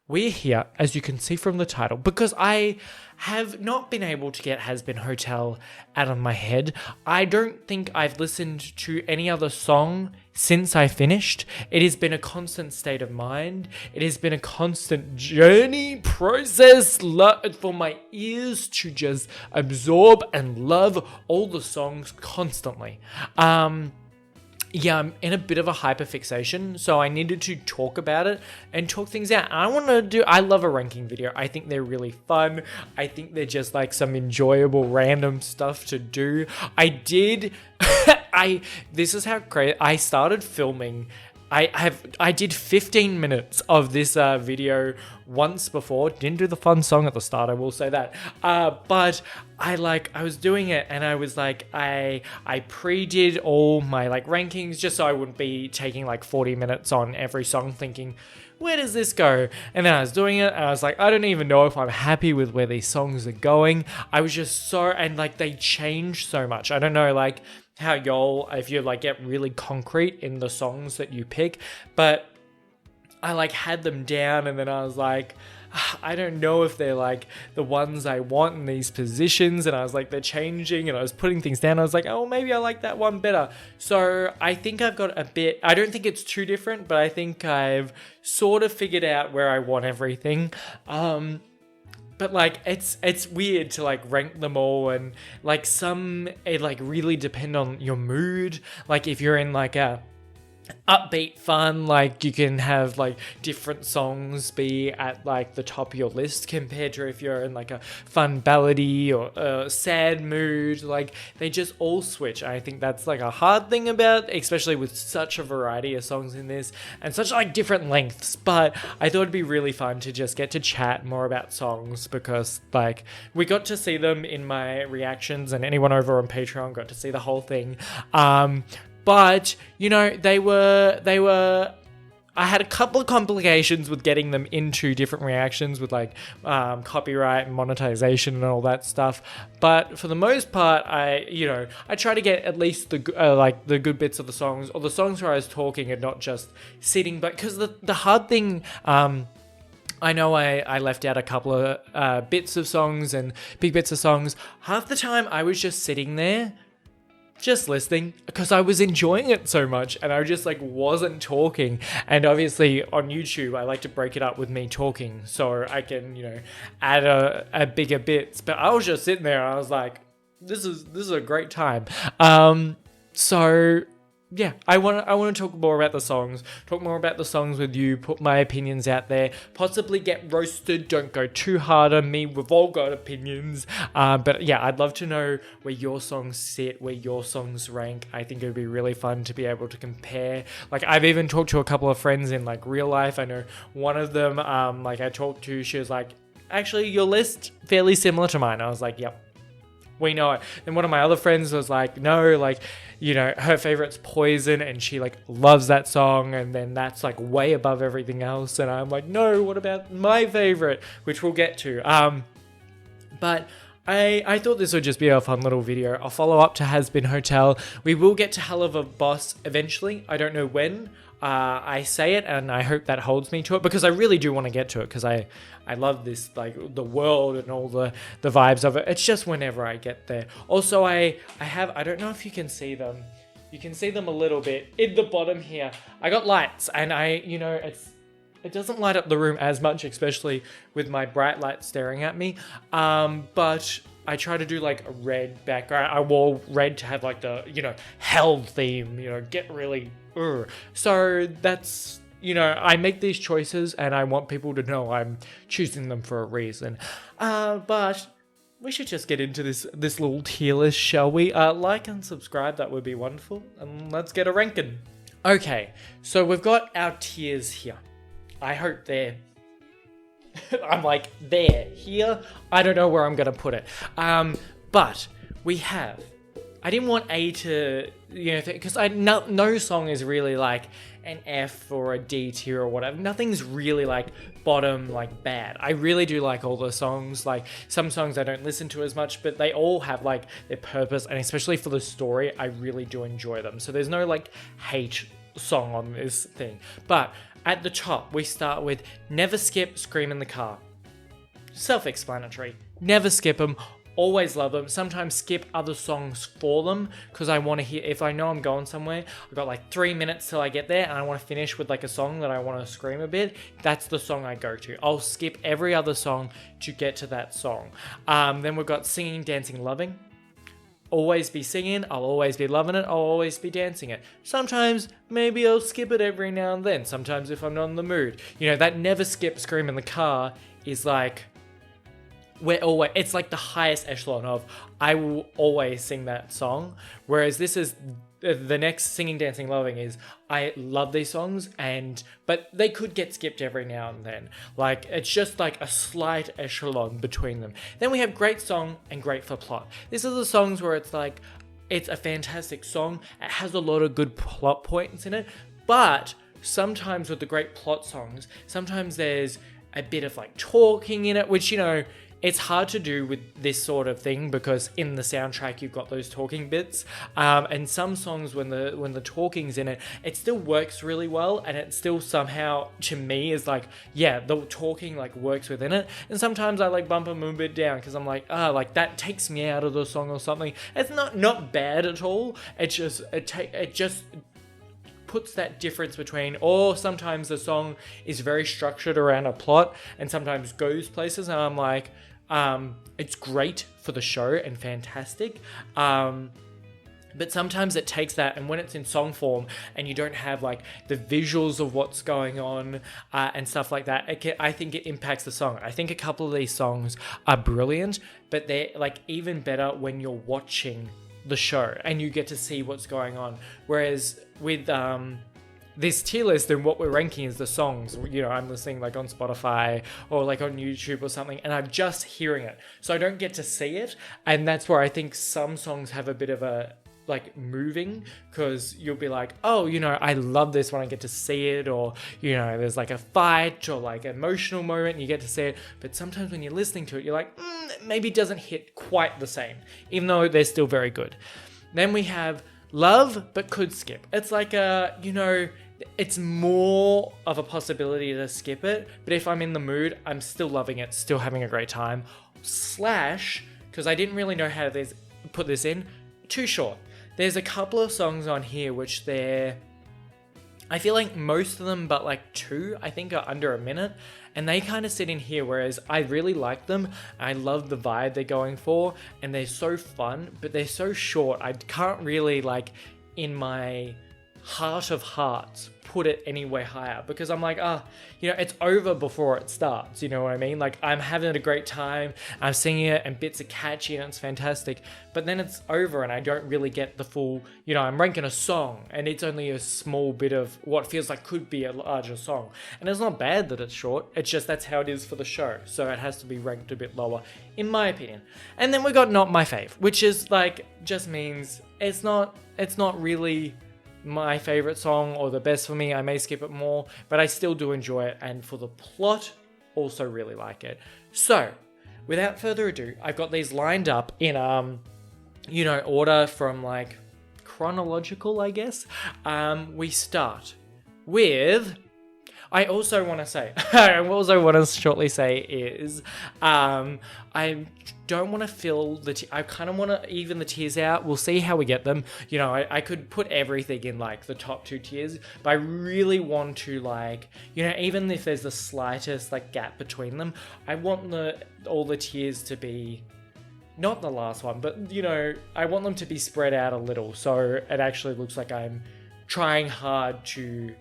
we're here, as you can see from the title, because I have not been able to get Hazbin Hotel out of my head. I don't think I've listened to any other song since I finished. It has been a constant state of mind. It has been a constant journey, process for my ears to just absorb and love all the songs constantly. Yeah, I'm in a bit of a hyperfixation, so I needed to talk about it and talk things out. I love a ranking video. I think they're really fun. I think they're just like some enjoyable random stuff to do. This is how crazy, I started filming. I did 15 minutes of this video once before. Didn't do the fun song at the start, I will say that. But I was doing it, and I was like, I pre-did all my like rankings just so I wouldn't be taking like 40 minutes on every song thinking, where does this go? And then I was doing it, and I was like, I don't even know if I'm happy with where these songs are going. I was just and like they change so much. I don't know, like, how y'all, if you like get really concrete in the songs that you pick, but I like had them down, and then I was like, I don't know if they're like the ones I want in these positions, and I was like, they're changing, and I was putting things down. I was like, oh, maybe I like that one better. So I think I've got a bit, I don't think it's too different, but I think I've sort of figured out where I want everything. But like it's weird to like rank them all, and like some it like really depend on your mood. Like if you're in like a upbeat fun, like you can have like different songs be at like the top of your list compared to if you're in like a fun ballady or a sad mood. Like they just all switch. I think that's like a hard thing about, especially with such a variety of songs in this and such like different lengths. But I thought it'd be really fun to just get to chat more about songs, because like we got to see them in my reactions, and anyone over on Patreon got to see the whole thing. But, you know, I had a couple of complications with getting them into different reactions with like copyright and monetization and all that stuff. But for the most part, I try to get at least the good bits of the songs, or the songs where I was talking and not just sitting. But because the hard thing, I know I left out a couple of bits of songs and big bits of songs. Half the time I was just sitting there, just listening, because I was enjoying it so much, and I just like wasn't talking. And obviously on YouTube I like to break it up with me talking so I can, add a bigger bits. But I was just sitting there, I was like, this is a great time. So yeah, I want to talk more about the songs with you, put my opinions out there, possibly get roasted, don't go too hard on me, we've all got opinions, but yeah, I'd love to know where your songs sit, where your songs rank. I think it would be really fun to be able to compare. Like, I've even talked to a couple of friends in like real life. I know one of them, like I talked to, she was like, actually your list fairly similar to mine. I was like, yep, we know it. Then one of my other friends was like, no, like, her favorite's Poison, and she like loves that song, and then that's like way above everything else. And I'm like, no, what about my favorite, which we'll get to. But I thought this would just be a fun little video. I'll follow up to Hazbin Hotel. We will get to Hell of a Boss eventually. I don't know when. I say it, and I hope that holds me to it, because I really do want to get to it, because I love this, like, the world and all the vibes of it. It's just whenever I get there. Also, I don't know if you can see them. You can see them a little bit in the bottom here. I got lights, and it doesn't light up the room as much, especially with my bright light staring at me. But I try to do like a red background. I wore red to have like the, hell theme, get really... So that's, I make these choices, and I want people to know I'm choosing them for a reason. But we should just get into this little tier list, shall we? Like and subscribe, that would be wonderful. And let's get a ranking. Okay, so we've got our tiers here. I hope they're... I'm like, there, here. I don't know where I'm going to put it. But we have... I didn't want A to, because no song is really like an F or a D tier or whatever. Nothing's really like bottom, like bad. I really do like all the songs. Like some songs I don't listen to as much, but they all have like their purpose, and especially for the story, I really do enjoy them. So there's no like hate song on this thing. But At the top, we start with never skip Scream in the Car. Self-explanatory. Never skip them. Always love them. Sometimes skip other songs for them because I want to hear, if I know I'm going somewhere, I've got like 3 minutes till I get there and I want to finish with like a song that I want to scream a bit. That's the song I go to. I'll skip every other song to get to that song. Then we've got Singing, Dancing, Loving. Always be singing, I'll always be loving it, I'll always be dancing it. Sometimes, maybe I'll skip it every now and then. Sometimes if I'm not in the mood. You know, that never skip Scream in the Car is like, it's like the highest echelon of, I will always sing that song. Whereas this is, the next Singing, Dancing, Loving is, I love these songs, but they could get skipped every now and then. Like, it's just like a slight echelon between them. Then we have Great Song and Great for Plot. These are the songs where it's like, it's a fantastic song. It has a lot of good plot points in it, but sometimes with the great plot songs, sometimes there's a bit of like talking in it, which, you know, it's hard to do with this sort of thing because in the soundtrack you've got those talking bits, and some songs when the talking's in it, it still works really well, and it still somehow to me is like, yeah, the talking like works within it. And sometimes I like bump them a bit down because I'm like, like that takes me out of the song or something. It's not bad at all. It just puts that difference between, or sometimes the song is very structured around a plot and sometimes goes places, and I'm like, it's great for the show and fantastic, but sometimes it takes that, and when it's in song form and you don't have like the visuals of what's going on and stuff like that, I think it impacts the song. I think a couple of these songs are brilliant, but they're like even better when you're watching the show and you get to see what's going on. Whereas with this tier list and what we're ranking is the songs, you know, I'm listening like on Spotify or like on YouTube or something, and I'm just hearing it, so I don't get to see it. And that's where I think some songs have a bit of a like moving, because you'll be like, oh, you know, I love this when I get to see it, or, you know, there's like a fight or like emotional moment and you get to see it. But sometimes when you're listening to it, you're like, maybe it doesn't hit quite the same, even though they're still very good. Then we have Love but could skip. It's like you know, it's more of a possibility to skip it, but if I'm in the mood, I'm still loving it, still having a great time. Slash, because I didn't really know how to put this in, too short. There's a couple of songs on here which I feel like most of them, but like two, I think are under a minute, and they kind of sit in here, whereas I really like them. I love the vibe they're going for, and they're so fun, but they're so short. I can't really, like, in my heart of hearts, put it anywhere higher, because I'm like, you know, it's over before it starts, you know what I mean? Like, I'm having a great time, I'm singing it, and bits are catchy, and it's fantastic, but then it's over, and I don't really get the full, you know, I'm ranking a song, and it's only a small bit of what feels like could be a larger song, and it's not bad that it's short, it's just that's how it is for the show, so it has to be ranked a bit lower, in my opinion. And then we got Not My Fave, which is, like, just means it's not really my favorite song or the best for me. I may skip it more, but I still do enjoy it, and for the plot, also really like it. So, without further ado, I've got these lined up in you know, order from like chronological, I guess. We start with, I also want to shortly say is, I don't want to fill I kind of want to even the tiers out. We'll see how we get them. You know, I could put everything in like the top two tiers, but I really want to, like, you know, even if there's the slightest like gap between them, I want all the tiers to be, not the last one, but, you know, I want them to be spread out a little, so it actually looks like I'm trying hard to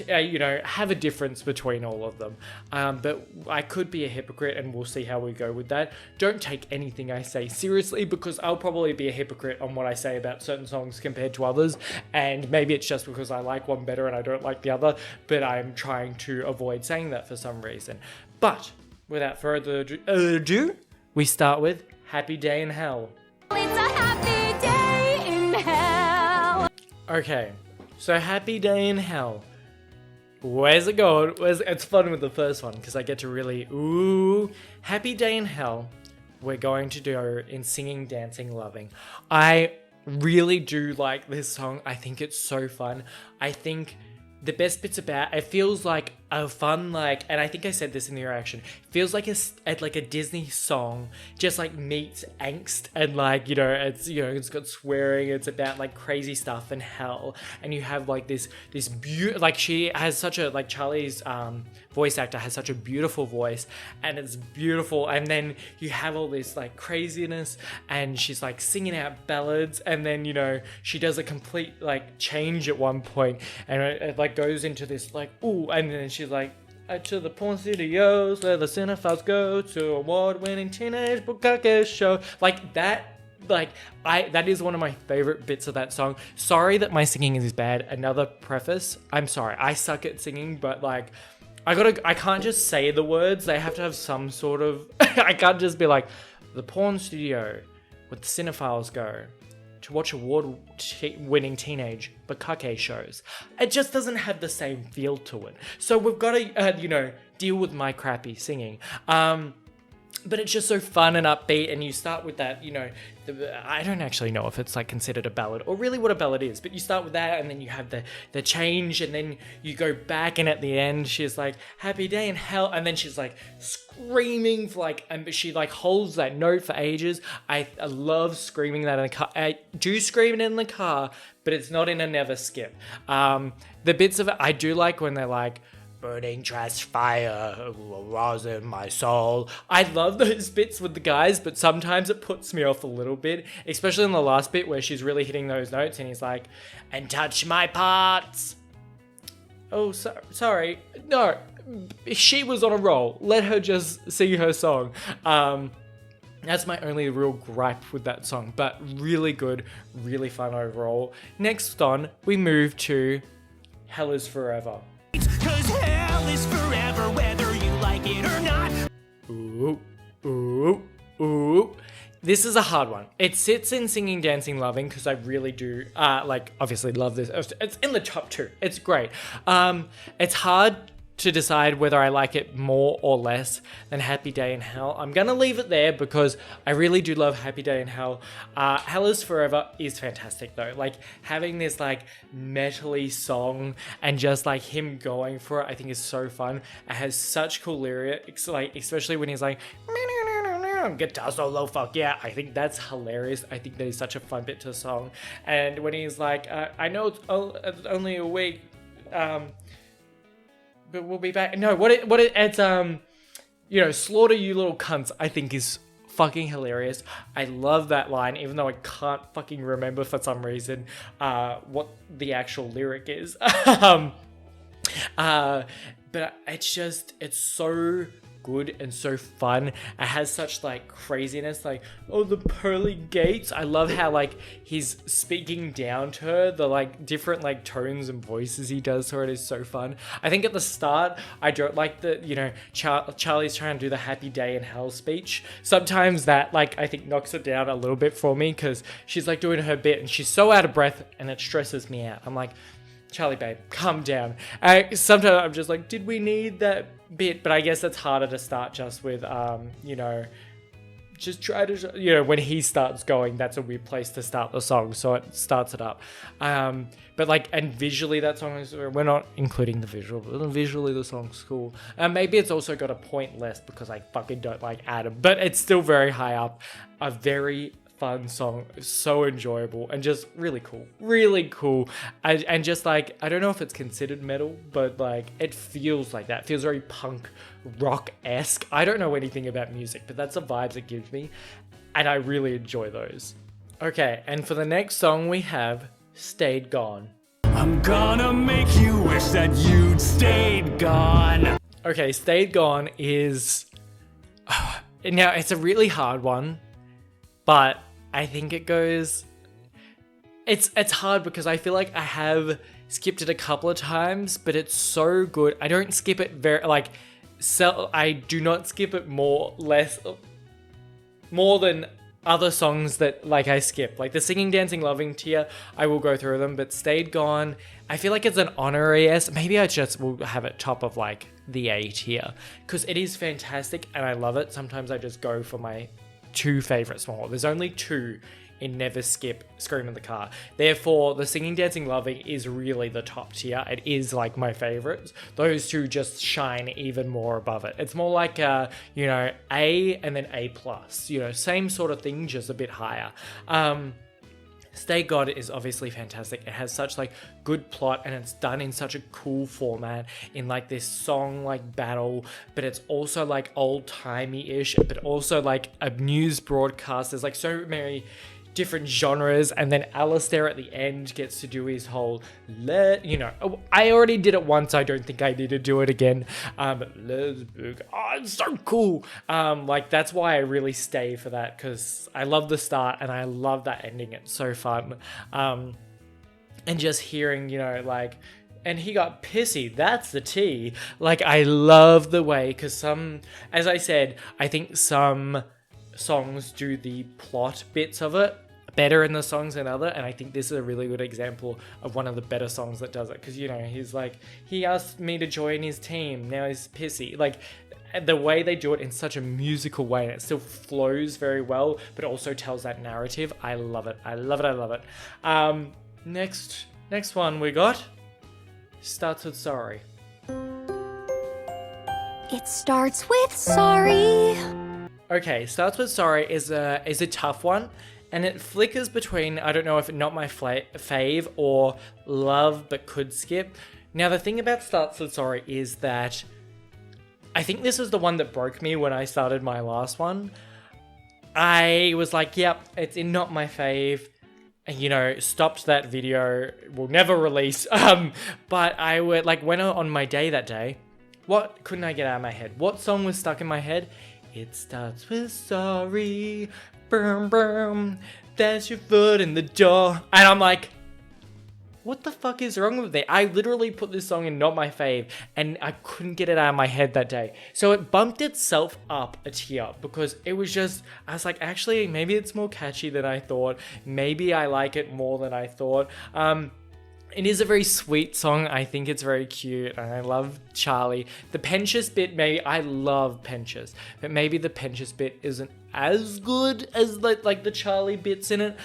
you know, have a difference between all of them. But I could be a hypocrite, and we'll see how we go with that. Don't take anything I say seriously, because I'll probably be a hypocrite on what I say about certain songs compared to others, and maybe it's just because I like one better and I don't like the other, but I'm trying to avoid saying that for some reason. But without further ado, we start with Happy Day in Hell. It's a happy day in hell. Okay, so Happy Day in Hell. Where's it going? It's fun with the first one because I get to really, Happy Day in Hell. We're going to do in Singing, Dancing, Loving. I really do like this song. I think it's so fun. I think the best bits about it feels like a fun, like, and I think I said this in the reaction, feels like a Disney song just like meets angst, and like, you know, it's got swearing, it's about like crazy stuff and hell, and you have like this like, she has such a, like, Charlie's voice actor has such a beautiful voice, and it's beautiful, and then you have all this like craziness, and she's like singing out ballads, and then, you know, she does a complete like change at one point, and it like goes into this like, ooh, and then she's like, to the porn studios where the cinephiles go to award-winning teenage bukkake show, like that. Like, that is one of my favorite bits of that song. Sorry that my singing is bad. Another preface, I'm sorry, I suck at singing, but like, I can't just say the words. They have to have some sort of, I can't just be like, the porn studio where the cinephiles go to watch award-winning teenage bukkake shows. It just doesn't have the same feel to it. So we've got to, you know, deal with my crappy singing. But it's just so fun and upbeat, and you start with that, you know, I don't actually know if it's like considered a ballad or really what a ballad is, but you start with that, and then you have the change, and then you go back, and at the end she's like, happy day in hell, and then she's like screaming for like, and she like holds that note for ages. I love screaming that in the car. I do scream it in the car, but it's not in a never skip. The bits of it I do like when they're like, burning trash fire was in my soul. I love those bits with the guys, but sometimes it puts me off a little bit, especially in the last bit where she's really hitting those notes, and he's like, and touch my parts. Oh, sorry. No, she was on a roll. Let her just sing her song. That's my only real gripe with that song, but really good, really fun overall. Next on, we move to Hell is Forever. Cause hell is forever, whether you like it or not. Ooh. This is a hard one. It sits in Singing, Dancing, Loving, because I really do, like, obviously love this. It's in the top 2. It's great. It's hard to decide whether I like it more or less than Happy Day in Hell. I'm gonna leave it there because I really do love Happy Day in Hell. Hell is Forever is fantastic though. Like, having this like metally song and just like him going for it, I think is so fun. It has such cool lyrics, like especially when he's like guitar solo, fuck yeah. I think that's hilarious. I think that is such a fun bit to the song. And when he's like, I know it's only a week, but we'll be back. No, it's you know, slaughter you little cunts, I think is fucking hilarious. I love that line, even though I can't fucking remember for some reason what the actual lyric is. But it's so good and so fun. It has such like craziness, like, oh, the pearly gates. I love how like he's speaking down to her, the like different like tones and voices he does to her. It is so fun. I think at the start I don't like the, you know, Charlie's trying to do the Happy Day in Hell speech. Sometimes that like I think knocks it down a little bit for me, because she's like doing her bit and she's so out of breath and it stresses me out. I'm like, Charlie babe, calm down. Sometimes I'm just like, did we need that bit? But I guess that's harder to start just with, you know, just try to, you know, when he starts going, that's a weird place to start the song, so it starts it up. But like, and visually that song is, we're not including the visual, but visually the song's cool. Maybe it's also got a point less because I fucking don't like Adam, but it's still very high up. A very fun song, so enjoyable and just really cool. And just like, I don't know if it's considered metal, but like it feels like that. It feels very punk rock-esque. I don't know anything about music, but that's the vibes it gives me, and I really enjoy those. Okay, and for the next song we have Stayed Gone. I'm gonna make you wish that you'd stayed gone. Okay, Stayed Gone is now it's a really hard one, but I think it goes, it's hard because I feel like I have skipped it a couple of times, but it's so good. I don't skip it very, like, so I do not skip it more than other songs that like I skip. Like the Singing, Dancing, Loving tier, I will go through them, but Stayed Gone, I feel like it's an honorary S. Maybe I just will have it top of like the A tier, because it is fantastic and I love it. Sometimes I just go for my 2 favorites more. There's only 2 in Never Skip, Scream in the Car. Therefore, the Singing, Dancing, Loving is really the top tier. It is like my favorites. Those two just shine even more above it. It's more like A and then A+, same sort of thing, just a bit higher. Stay God is obviously fantastic. It has such like good plot, and it's done in such a cool format in like this song like battle, but it's also like old-timey-ish, but also like a news broadcast. There's like so many different genres, and then Alistair at the end gets to do his whole I already did it once, I don't think I need to do it again. It's so cool. That's why I really stay for that, because I love the start and I love that ending. It's so fun. And just hearing, and he got pissy, that's the tea. Like, I love the way, because as I said, I think some songs do the plot bits of it better in the songs than other, and I think this is a really good example of one of the better songs that does it, because he's like, he asked me to join his team, now he's pissy. Like, the way they do it in such a musical way, and it still flows very well, but also tells that narrative. I love it. I love it. Next one we got starts with Sorry. It starts with sorry. Okay, starts with Sorry is a tough one, and it flickers between, I don't know if Not My Fave or Love But Could Skip. Now, the thing about Starts with Sorry is that I think this is the one that broke me when I started my last one. I was like, yep, it's in Not My Fave, and stopped that video, will never release. But I went on my day that day. What couldn't I get out of my head? What song was stuck in my head? It starts with sorry, boom, boom, there's your foot in the door. And I'm like, what the fuck is wrong with it? I literally put this song in Not My Fave, and I couldn't get it out of my head that day. So it bumped itself up a tier, because it was just, I was like, actually, maybe it's more catchy than I thought. Maybe I like it more than I thought. It is a very sweet song. I think it's very cute, and I love Charlie. The Pentious bit, maybe, I love Pentious, but maybe the Pentious bit isn't as good as like the Charlie bits in it.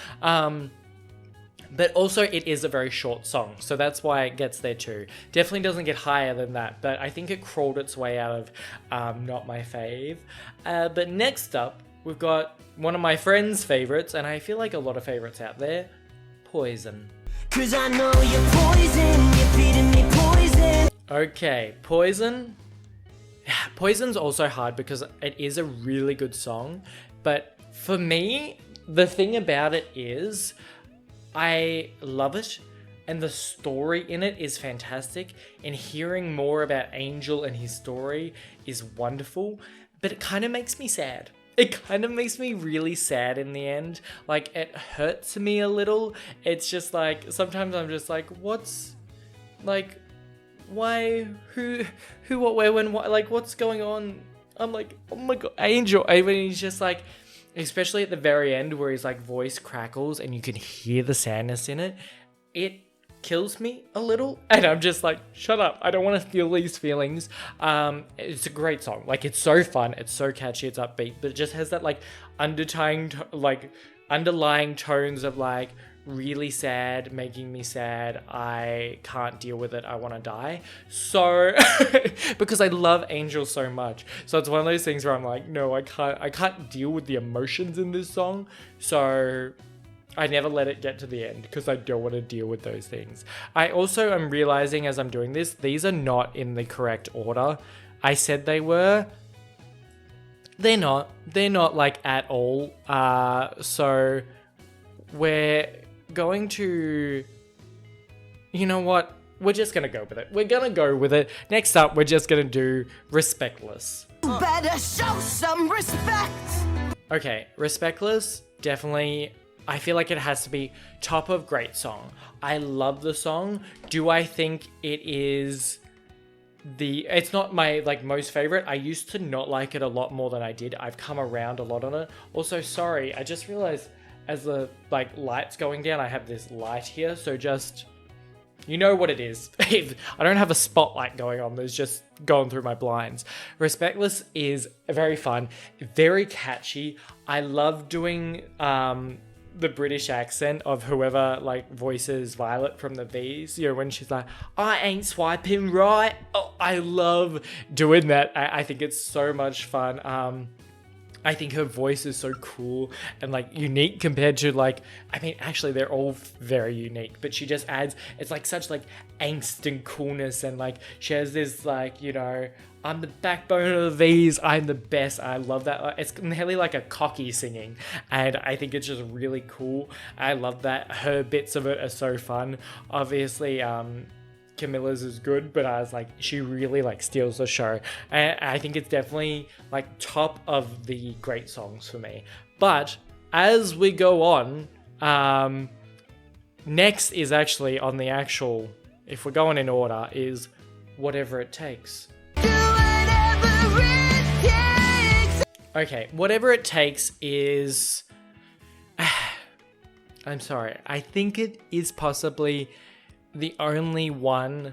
But also it is a very short song, so that's why it gets there too. Definitely doesn't get higher than that, but I think it crawled its way out of Not My Fave. But next up, we've got one of my friends' favorites, and I feel like a lot of favorites out there, Poison. 'Cause I know you're poison, you're feeding me poison. Okay, Poison. Poison's also hard because it is a really good song, but for me, the thing about it is I love it, and the story in it is fantastic, and hearing more about Angel and his story is wonderful, but it kind of makes me sad. It kind of makes me really sad in the end. Like, it hurts me a little. It's just like, sometimes I'm just like, what's, like, why, who, what, where, when, what, like, what's going on? I'm like, oh my god, Angel. And when he's just like, especially at the very end where his like voice crackles and you can hear the sadness in it, it kills me a little, and I'm just like, shut up, I don't want to feel these feelings. It's a great song, like, it's so fun, it's so catchy, it's upbeat, but it just has that like underlying tones of like really sad, making me sad, I can't deal with it, I want to die. So because I love Angel so much, so it's one of those things where I'm like, no, I can't deal with the emotions in this song, so I never let it get to the end because I don't want to deal with those things. I also am realizing as I'm doing this, these are not in the correct order. I said they were. They're not. They're not like at all. So we're going to, you know what? We're just going to go with it. We're going to go with it. Next up, we're just going to do Respectless. Better show some respect. Okay, Respectless, definitely. I feel like it has to be top of great song. I love the song. Do I think it is it's not my like most favorite. I used to not like it a lot more than I did. I've come around a lot on it. Also, sorry, I just realized as the like light's going down, I have this light here. So just, you know what it is. I don't have a spotlight going on. There's just going through my blinds. Respectless is very fun, very catchy. I love doing the British accent of whoever like voices Violet from the V's, you know, when she's like, I ain't swiping right. Oh, I love doing that. I think it's so much fun. I think her voice is so cool and like unique compared to like, I mean, actually they're all very unique, but she just adds, it's like such like angst and coolness, and like she has this like, you know, I'm the backbone of these, I'm the best. I love that. It's nearly like a cocky singing, and I think it's just really cool. I love that. Her bits of it are so fun. Obviously, Camilla's is good, but I was like, she really like steals the show. And I think it's definitely like top of the great songs for me. But as we go on, next is actually on the actual, if we're going in order, is Whatever It Takes. Okay, Whatever It Takes is... I'm sorry. I think it is possibly the only one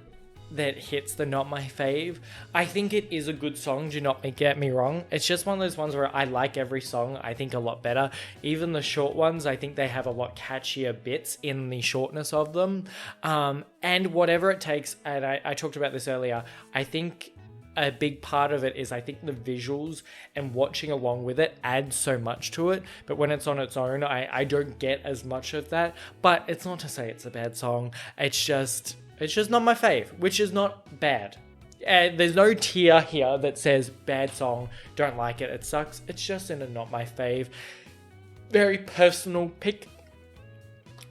that hits the not my fave. I think it is a good song, do not get me wrong. It's just one of those ones where I like every song, I think, a lot better. Even the short ones, I think they have a lot catchier bits in the shortness of them. And Whatever It Takes, and I talked about this earlier, I think a big part of it is I think the visuals and watching along with it adds so much to it, but when it's on its own, I don't get as much of that. But it's not to say it's a bad song, it's just not my fave, which is not bad. There's no tier here that says bad song, don't like it, it sucks. It's just in a not my fave. Very personal pick.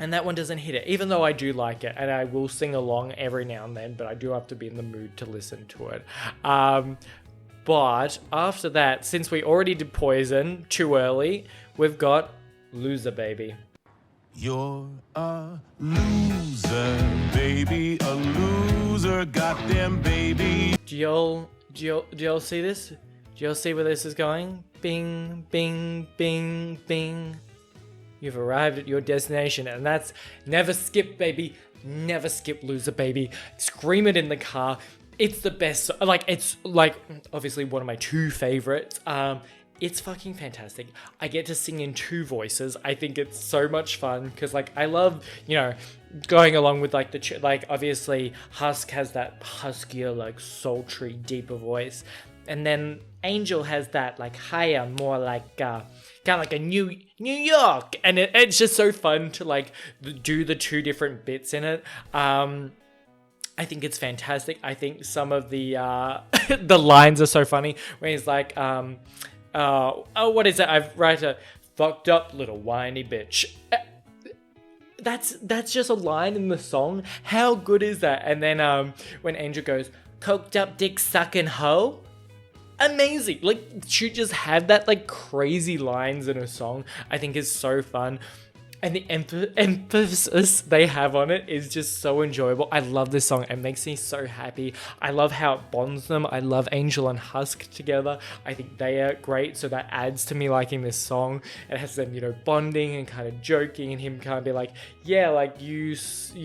And that one doesn't hit it, even though I do like it, and I will sing along every now and then, but I do have to be in the mood to listen to it. But after that, since we already did Poison too early, we've got Loser Baby. You're a loser, baby, a loser, goddamn baby. Do y'all see this? Do y'all see where this is going? Bing, bing, bing, bing. You've arrived at your destination, and that's never skip, baby. Never skip Loser Baby. Scream it in the car. It's the best. Like, it's like obviously one of my two favorites. It's fucking fantastic. I get to sing in two voices. I think it's so much fun because like I love, you know, going along with like like obviously Husk has that huskier, like sultry, deeper voice, and then Angel has that like higher, more like kind of like a New York, and it's just so fun to like do the two different bits in it. I think it's fantastic. I think some of the the lines are so funny when he's like, what is it? I've write a fucked up little whiny bitch. That's just a line in the song. How good is that? And then when Angel goes, coked up dick sucking hoe. Amazing. Like, she just had that like crazy lines in a song. I think is so fun. And the emphasis they have on it is just so enjoyable. I love this song. It makes me so happy. I love how it bonds them. I love Angel and Husk together. I think they are great. So that adds to me liking this song. It has them, you know, bonding and kind of joking, and him kind of be like, yeah, like you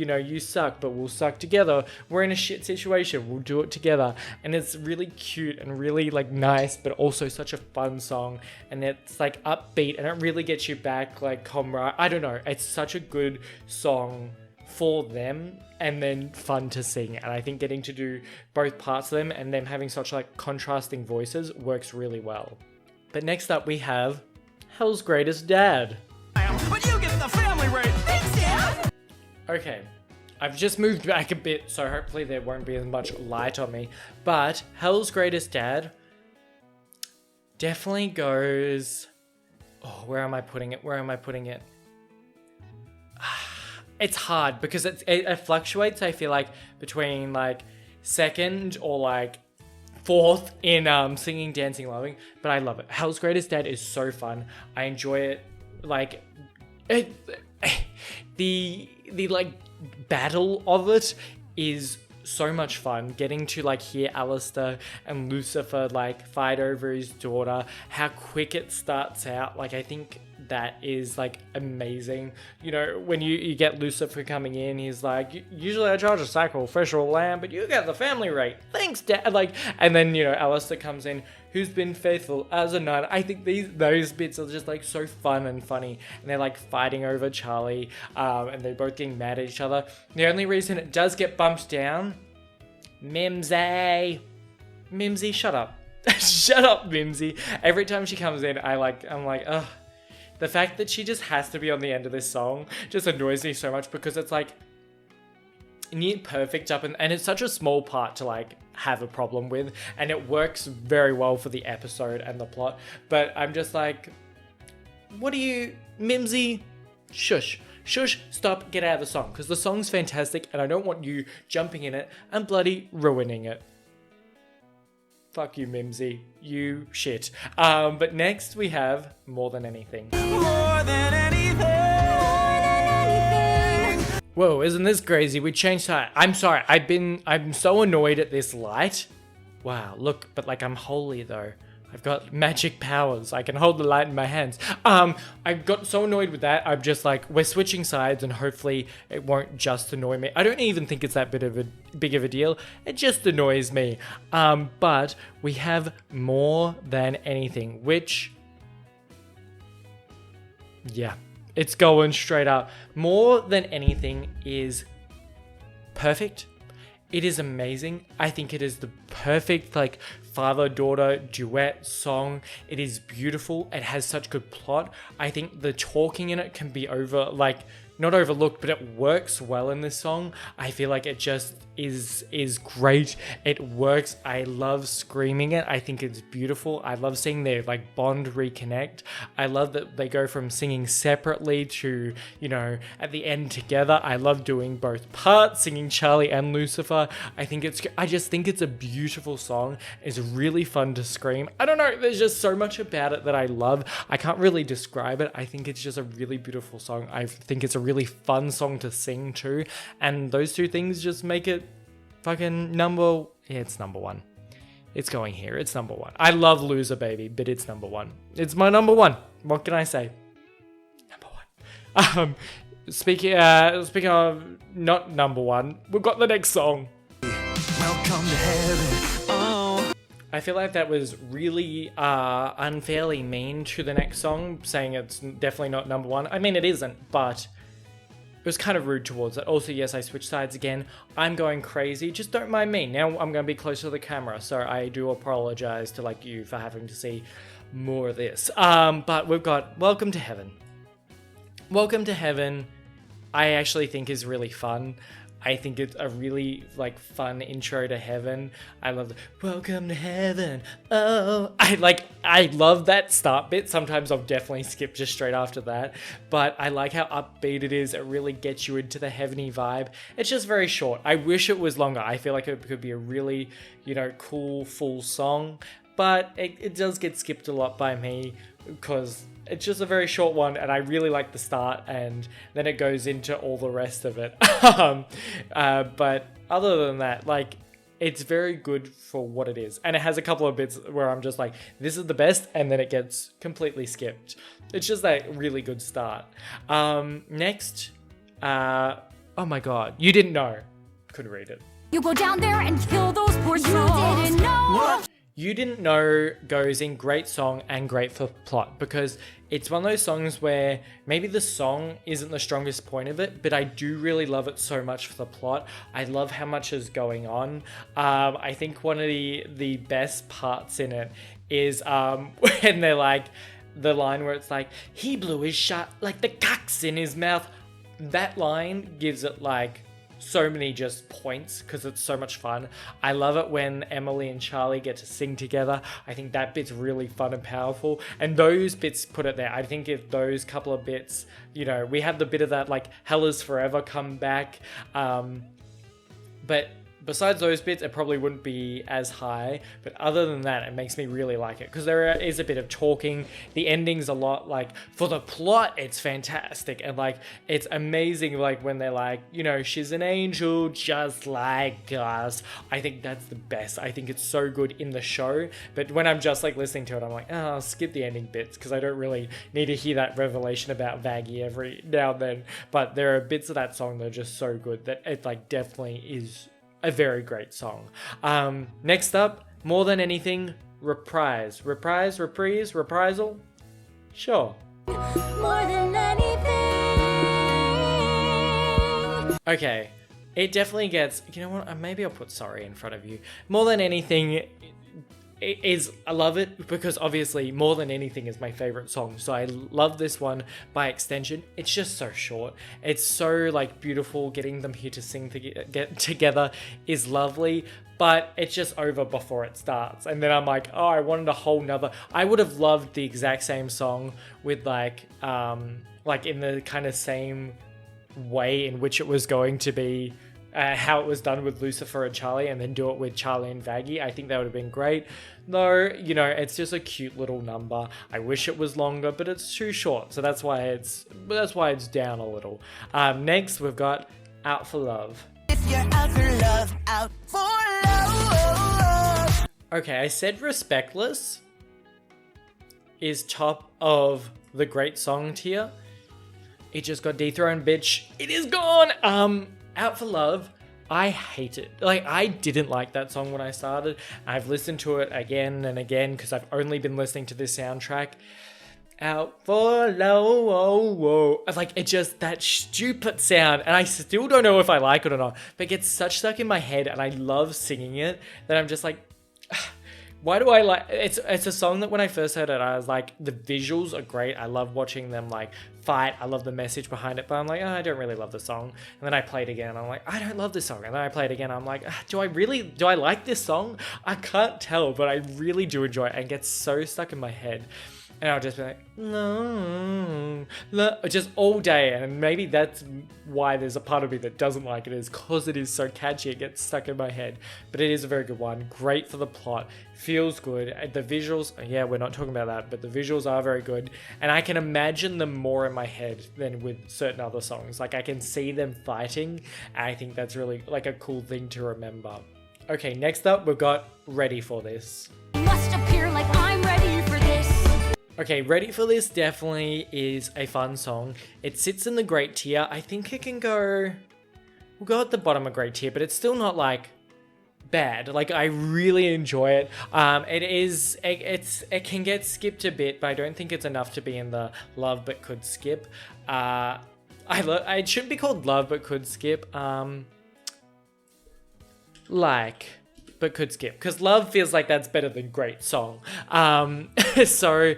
know, you suck, but we'll suck together. We're in a shit situation. We'll do it together. And it's really cute and really like nice, but also such a fun song. And it's like upbeat, and it really gets you back like comrade. I don't know. It's such a good song for them, and then fun to sing. And I think getting to do both parts of them and them having such like contrasting voices works really well. But next up we have Hell's Greatest Dad. But you get the family rate. Thanks, Dad. Okay, I've just moved back a bit, so hopefully there won't be as much light on me. But Hell's Greatest Dad definitely goes... Oh, where am I putting it? It's hard because it fluctuates, I feel like, between like second or like fourth in singing, dancing, loving, but I love it. Hell's Greatest Dad is so fun. I enjoy it. Like the like battle of it is so much fun. Getting to like hear Alistair and Lucifer like fight over his daughter, how quick it starts out. Like I think that is like amazing. You know, when you get Lucifer coming in, he's like, usually I charge a sacrificial lamb, but you get the family rate. Thanks, Dad. Like, and then, you know, Alistair comes in, who's been faithful as a nun. I think those bits are just like so fun and funny, and they're like fighting over Charlie, and they're both getting mad at each other. The only reason it does get bumped down, Mimsy, shut up. Shut up, Mimsy. Every time she comes in, I'm like, ugh. The fact that she just has to be on the end of this song just annoys me so much, because it's like near perfect up, and it's such a small part to like have a problem with, and it works very well for the episode and the plot. But I'm just like, what are you, Mimsy? Shush, stop, get out of the song, because the song's fantastic, and I don't want you jumping in it and bloody ruining it. Fuck you, Mimsy. You shit. But next we have More Than Anything. More than anything. Whoa, isn't this crazy? We changed height. I'm sorry. I'm so annoyed at this light. Wow, look, but like I'm holy though. I've got magic powers. I can hold the light in my hands. I got so annoyed with that. I'm just like, we're switching sides, and hopefully it won't just annoy me. I don't even think it's that big of a deal. It just annoys me. But we have More Than Anything, which, yeah, it's going straight up. More Than Anything is perfect. It is amazing. I think it is the perfect like father-daughter duet song. It is beautiful. It has such good plot. I think the talking in it can be not overlooked, but it works well in this song. I feel like it just is great. It works. I love screaming it. I think it's beautiful. I love seeing their like bond reconnect. I love that they go from singing separately to, you know, at the end together. I love doing both parts, singing Charlie and Lucifer. I just think it's a beautiful song. It's really fun to scream. I don't know, there's just so much about it that I love. I can't really describe it. I think it's just a really beautiful song. I think it's a really fun song to sing to, and those two things just make it fucking it's number one. It's going here. It's number one. I love Loser Baby, but it's number one. It's my number one. What can I say? Number one. Speaking of not number one, we've got the next song. Welcome to heaven. Oh. I feel like that was really unfairly mean to the next song, saying it's definitely not number one. I mean, it isn't, but it was kind of rude towards it. Also, yes, I switched sides again. I'm going crazy. Just don't mind me. Now I'm going to be closer to the camera, so I do apologize to like you for having to see more of this. But we've got Welcome to Heaven. Welcome to Heaven, I actually think is really fun. I think it's a really like fun intro to heaven. I love the welcome to heaven. Oh, I love that start bit. Sometimes I'll definitely skip just straight after that, but I like how upbeat it is. It really gets you into the heavenly vibe. It's just very short. I wish it was longer. I feel like it could be a really, cool full song, but it does get skipped a lot by me because it's just a very short one, and I really like the start, and then it goes into all the rest of it. But other than that, it's very good for what it is. And it has a couple of bits where I'm just like, this is the best, and then it gets completely skipped. It's just that really good start. Next, oh my god, You Didn't Know. Couldn't read it. You go down there and kill those poor souls. You didn't know. What? You Didn't Know goes in great song and great for plot, because it's one of those songs where maybe the song isn't the strongest point of it, but I do really love it so much for the plot. I love how much is going on. I think one of the best parts in it is when they're like, the line where it's like, he blew his shot like the cocks in his mouth. That line gives it so many just points because it's so much fun. I love it when Emily and Charlie get to sing together. I think that bit's really fun and powerful, and those bits put it there. I think if those couple of bits, we have the bit of that Hell Is Forever come back, but besides those bits, it probably wouldn't be as high. But other than that, it makes me really like it because there is a bit of talking. The ending's a lot for the plot, it's fantastic. And it's amazing when they're she's an angel just like us. I think that's the best. I think it's so good in the show. But when I'm just listening to it, I'm I'll skip the ending bits because I don't really need to hear that revelation about Vaggie every now and then. But there are bits of that song that are just so good that it definitely is a very great song. Next up, More Than Anything, Reprise. Reprise, reprise, reprisal? Sure. More than anything. Okay. It definitely gets, you know what, maybe I'll put sorry in front of you. More than anything I love it because obviously More Than Anything is my favorite song. So I love this one by extension. It's just so short. It's so like beautiful. Getting them here to sing get together is lovely, but it's just over before it starts. And then I'm like, oh, I wanted a whole nother. I would have loved the exact same song with like in the kind of same way in which it was going to be how it was done with Lucifer and Charlie, and then do it with Charlie and Vaggie. I think that would have been great. Though, you know, it's just a cute little number. I wish it was longer, but it's too short, so that's why it's down a little. Next, we've got Out for Love. If you're out for love, out for love. Okay, I said Respectless is top of the great song tier. It just got dethroned, bitch. It is gone! Out for Love, I hate it. Like, I didn't like that song when I started. I've listened to it again and again because I've only been listening to this soundtrack. Out for love, oh, whoa. Like, it just, that stupid sound, and I still don't know if I like it or not, but it gets such stuck in my head, and I love singing it, that I'm just like, why do I like it's a song that when I first heard it, I was like, the visuals are great. I love watching them like fight. I love the message behind it, but I'm like, oh, I don't really love the song. And then I played again and I'm like, I don't love this song. And then I played again, I'm like, do I like this song? I can't tell, but I really do enjoy it, and it gets so stuck in my head. And I'll just be like, no, just all day. And maybe that's why there's a part of me that doesn't like it, is because it is so catchy, it gets stuck in my head. But it is a very good one. Great for the plot. Feels good. The visuals, yeah, we're not talking about that, but the visuals are very good. And I can imagine them more in my head than with certain other songs. Like, I can see them fighting. And I think that's really like a cool thing to remember. Okay, next up, we've got Ready for This. Must appear like I'm ready for this. Okay, Ready for This definitely is a fun song. It sits in the great tier. I think it can go... We'll go at the bottom of great tier, but it's still not, like, bad. Like, I really enjoy it. It can get skipped a bit, but I don't think it's enough to be in the love but could skip. It shouldn't be called love but could skip. But could skip. Because love feels like that's better than great song. So...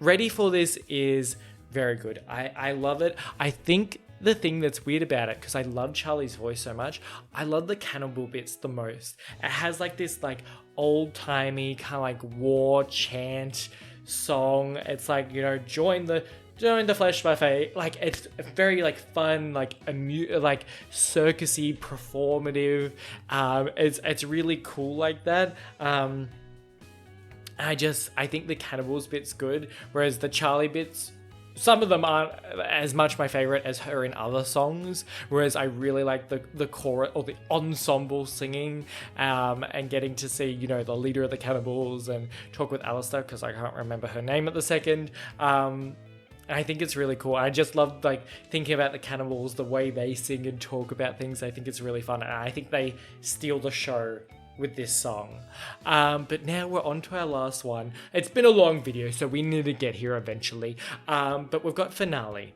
Ready for This is very good. I love it. I think the thing that's weird about it, because I love Charlie's voice so much, I love the cannibal bits the most. It has like this like old-timey kind of like war chant song. It's like, you know, join the flesh buffet. Like, it's very like fun, like like circusy, performative. It's really cool like that. I think the cannibals bit's good, whereas the Charlie bits, some of them aren't as much my favorite as her in other songs, whereas I really like the chorus or the ensemble singing, and getting to see, you know, the leader of the cannibals and talk with Alistair, because I can't remember her name at the second. I think it's really cool. I just love like thinking about the cannibals, the way they sing and talk about things. I think it's really fun, and I think they steal the show with this song. But now we're on to our last one. It's been a long video, so we need to get here eventually. But we've got Finale.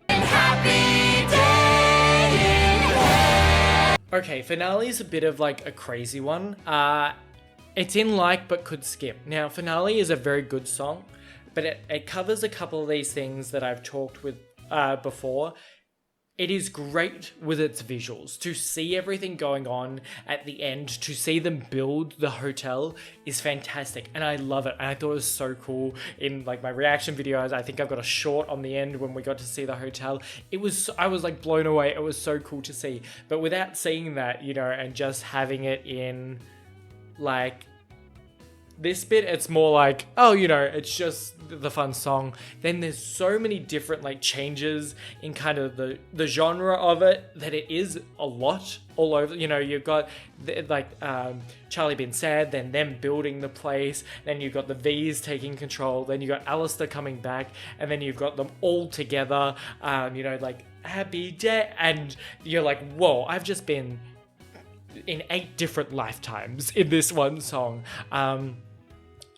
Okay, Finale is a bit of like a crazy one. It's in like but could skip. Now, Finale is a very good song, but it covers a couple of these things that I've talked with before. It is great with its visuals. To see everything going on at the end, to see them build the hotel is fantastic, and I love it. And I thought it was so cool in like my reaction videos. I think I've got a short on the end when we got to see the hotel. I was like blown away. It was so cool to see. But without seeing that, you know, and just having it in like this bit, it's more like, oh, you know, it's just the fun song. Then there's so many different like changes in kind of the genre of it, that it is a lot all over. You know, you've got Charlie being sad, then them building the place, then you've got the V's taking control, then you've got Alistair coming back, and then you've got them all together, you know, like happy day, and you're like, whoa, I've just been in 8 different lifetimes in this one song.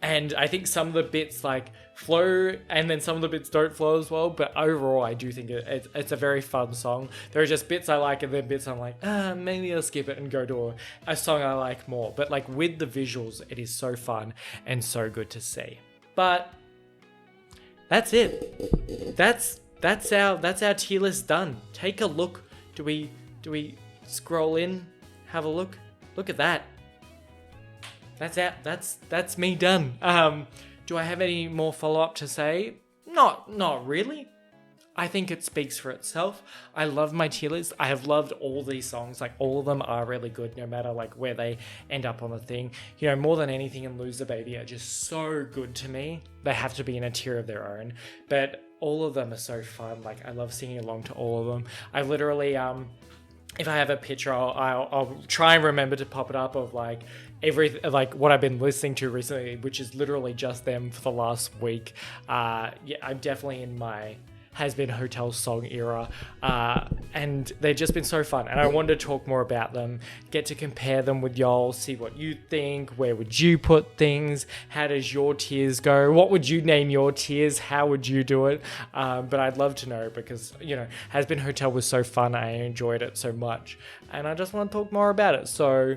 And I think some of the bits like flow and then some of the bits don't flow as well. But overall, I do think it's a very fun song. There are just bits I like and then bits I'm like, maybe I'll skip it and go to a song I like more. But like with the visuals, it is so fun and so good to see. But that's it. That's our tier list done. Take a look. Do we scroll in? Have a look. Look at that. That's out. That's me done. Do I have any more follow-up to say? Not really. I think it speaks for itself. I love my tier list. I have loved all these songs. Like, all of them are really good, no matter like where they end up on the thing. You know, more than anything in Loser Baby are just so good to me. They have to be in a tier of their own. But all of them are so fun. Like, I love singing along to all of them. I literally, if I have a picture, I'll try and remember to pop it up of like what I've been listening to recently, which is literally just them for the last week. Yeah, I'm definitely in my Hazbin Hotel song era, and they've just been so fun, and I wanted to talk more about them, get to compare them with y'all, see what you think, where would you put things, how does your tiers go, what would you name your tiers, how would you do it, but I'd love to know, because, you know, Hazbin Hotel was so fun, I enjoyed it so much, and I just want to talk more about it. So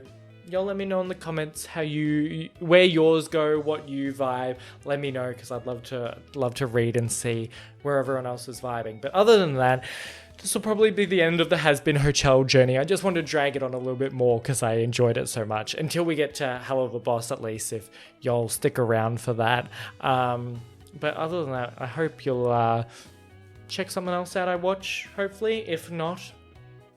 y'all let me know in the comments where yours go, what you vibe. Let me know, because I'd love to read and see where everyone else is vibing. But other than that, this will probably be the end of the Hazbin Hotel journey. I just wanted to drag it on a little bit more because I enjoyed it so much. Until we get to Hell of a Boss, at least, if y'all stick around for that. But other than that, I hope you'll check something else out I watch, hopefully. If not,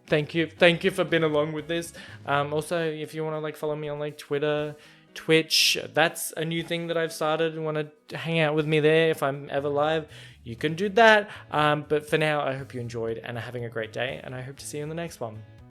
thank you for being along with this. Also, if you want to like follow me on like Twitter, Twitch, that's a new thing that I've started, and want to hang out with me there if I'm ever live, you can do that. But for now, I hope you enjoyed and are having a great day, and I hope to see you in the next one.